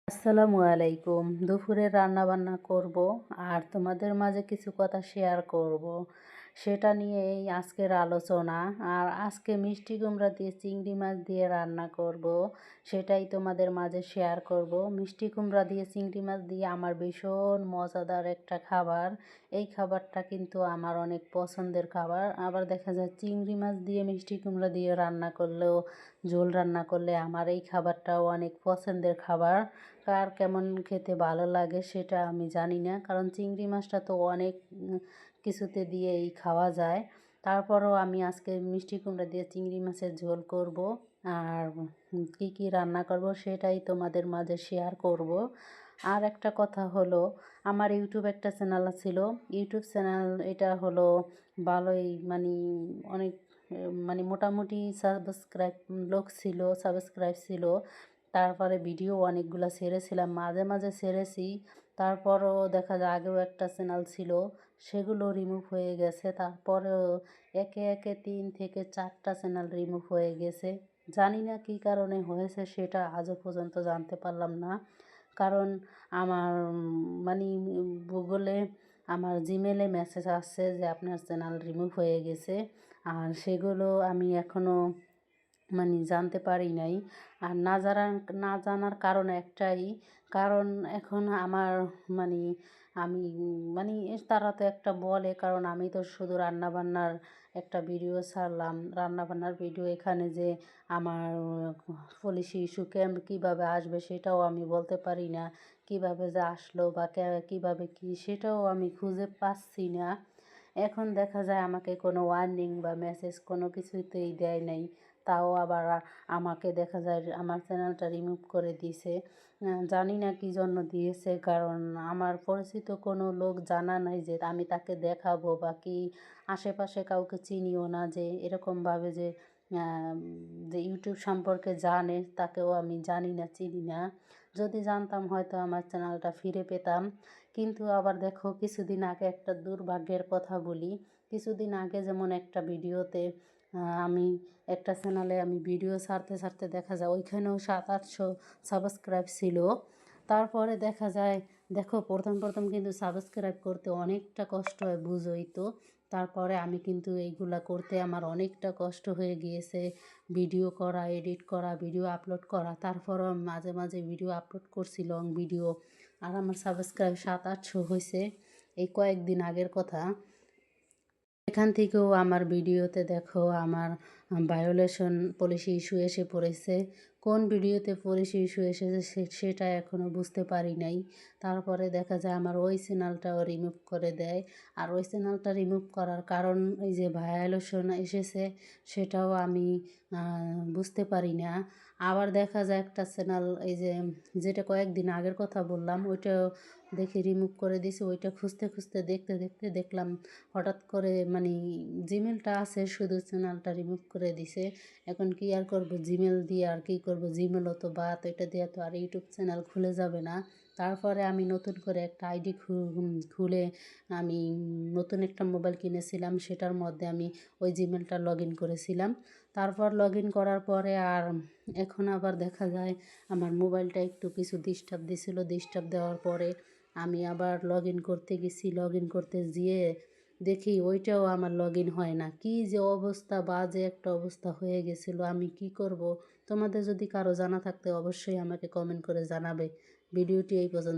আসসালামু আলাইকুম। দুপুরে রান্না বান্না করব আর তোমাদের মাঝে কিছু কথা শেয়ার করব। সেটা নিয়েই আজকের আলোচনা। আর আজকে মিষ্টি কুমড়া দিয়ে চিংড়ি মাছ দিয়ে রান্না করব, সেটাই তোমাদের মাঝে শেয়ার করব। মিষ্টি কুমড়া দিয়ে চিংড়ি মাছ দিয়ে আমার ভীষণ মজাদার একটা খাবার। এই খাবারটা কিন্তু আমার অনেক পছন্দের খাবার। আবার দেখা যায় চিংড়ি মাছ দিয়ে মিষ্টি কুমড়া দিয়ে রান্না করলেও, ঝোল রান্না করলে আমার এই খাবারটাও অনেক পছন্দের খাবার। কার কেমন খেতে ভালো লাগে সেটা আমি জানি না, কারণ চিংড়ি মাছটা তো অনেক কিছুতে দিয়েই খাওয়া যায়। তারপরও আমি আজকে মিষ্টি কুমড়া দিয়ে চিংড়ি মাছের ঝোল করব আর কি কি রান্না করব সেটাই তোমাদের মাঝে শেয়ার করব। আর একটা কথা হলো, আমার ইউটিউব একটা চ্যানেল ছিল। ইউটিউব চ্যানেল এটা হলো ভালোই, অনেক মোটামুটি সাবস্ক্রাইব ছিল। তারপরে ভিডিও অনেকগুলো ছেড়েছিলাম, মাঝে মাঝে ছেড়েছি। তারপরও দেখা যায় আগেও একটা চ্যানেল ছিল, সেগুলো রিমুভ হয়ে গেছে। তারপরেও একে একে 3 থেকে 4টা চ্যানেল রিমুভ হয়ে গেছে। জানি না কী কারণে হয়েছে, সেটা আজও পর্যন্ত জানতে পারলাম না। কারণ আমার গুগলে, আমার জিমেলে মেসেজ আসছে যে আপনার চ্যানেল রিমুভ হয়ে গেছে। আর সেগুলো আমি এখনও জানতে পারি নাই। আর না জানার কারণ একটাই, কারণ এখন আমার মানে আমি তারা তো একটা বলে, কারণ আমি তো শুধু রান্নাবান্নার একটা ভিডিও ছাড়লাম, রান্নাবান্নার ভিডিও। এখানে যে আমার পলিসি ইস্যু কীভাবে আসবে সেটাও আমি বলতে পারি না, কীভাবে যে আসলো বা কীভাবে কী সেটাও আমি খুঁজে পাচ্ছি না। এখন দেখা যায় আমাকে কোনো ওয়ার্নিং বা মেসেজ কোনো কিছুতেই দেয় নাই। তাও আবার আমাকে দেখা যায় আমার চ্যানেলটা রিমুভ করে দিয়েছে। জানি না কী জন্য দিয়েছে, কারণ আমার পরিচিত কোনো লোক জানা নাই যে আমি তাকে দেখাবো বা কি। আশেপাশে কাউকে চিনিও না যে এরকমভাবে যে ইউটিউব সম্পর্কে জানে, তাকেও আমি জানি না, চিনি না। যদি জানতাম হয়তো আমার চ্যানেলটা ফিরে পেতাম। কিন্তু আবার দেখো, কিছুদিন আগে একটা দুর্ভাগ্যের কথা বলি। কিছুদিন আগে যেমন একটা ভিডিওতে আমি একটা চ্যানেলে আমি ভিডিও ছাড়তে ছাড়তে দেখা যায় ওইখানেও 700-800 সাবস্ক্রাইব ছিল। তারপরে দেখা যায়, দেখো প্রথম প্রথম কিন্তু সাবস্ক্রাইব করতে অনেকটা কষ্ট হয়, বুঝোই তো। তারপরে আমি কিন্তু এইগুলা করতে আমার অনেকটা কষ্ট হয়ে গিয়েছে। ভিডিও করা, এডিট করা, ভিডিও আপলোড করা। তারপরও আমি মাঝে মাঝে ভিডিও আপলোড করছি, লং ভিডিও। আর আমার সাবস্ক্রাইব 700-800 হয়েছে, এই কয়েকদিন আগের কথা। এখান থেকেও আমার ভিডিওতে দেখো আমার ভায়োলেশন পলিসি ইস্যু এসে পড়েছে। কোন ভিডিওতে পলিসি ইস্যু এসেছে সেটা এখনও বুঝতে পারি নাই। তারপরে দেখা যায় আমার ওই চ্যানেলটাও রিমুভ করে দেয়। আর ওই চ্যানেলটা রিমুভ করার কারণ এই যে ভায়োলেশন এসেছে সেটাও আমি বুঝতে পারি না। আবার দেখা যায় একটা চ্যানেল, এই যে যেটা কয়েকদিন আগের কথা বললাম, ওইটাও দেখি রিমুভ করে দিয়েছে। ওইটা খুঁজতে খুঁজতে দেখতে দেখতে দেখলাম হঠাৎ করে জিমেলটা আছে, শুধু চ্যানেলটা রিমুভ করে দিছে। এখন কি আর করব, জিমেল দিয়ে আর কি করব, জিমেলও তো বাদ, এটা দিয়ে তো আর ইউটিউব চ্যানেল খুলে যাবে না। তারপরে আমি নতুন করে একটা আইডি খুলে আমি নতুন একটা মোবাইল কিনেছিলাম, সেটার মধ্যে আমি ওই জিমেলটা লগ ইন করেছিলাম। তারপর লগ ইন করার পরে আর এখন আবার দেখা যায় আমার মোবাইলটা একটু কিছু ডিস্টার্ব দিছিল। ডিস্টার্ব দেওয়ার পরে আমি আবার লগ ইন করতে গেছি। লগ ইন করতে গিয়ে দেখি ওইটাও আমার লগ ইন হয় না। কী যে অবস্থা, বাজে একটা অবস্থা হয়ে গেছিলো। আমি কি করব? তোমাদের যদি কারো জানা থাকতে অবশ্যই আমাকে কমেন্ট করে জানাবে। ভিডিওটি এই পর্যন্ত।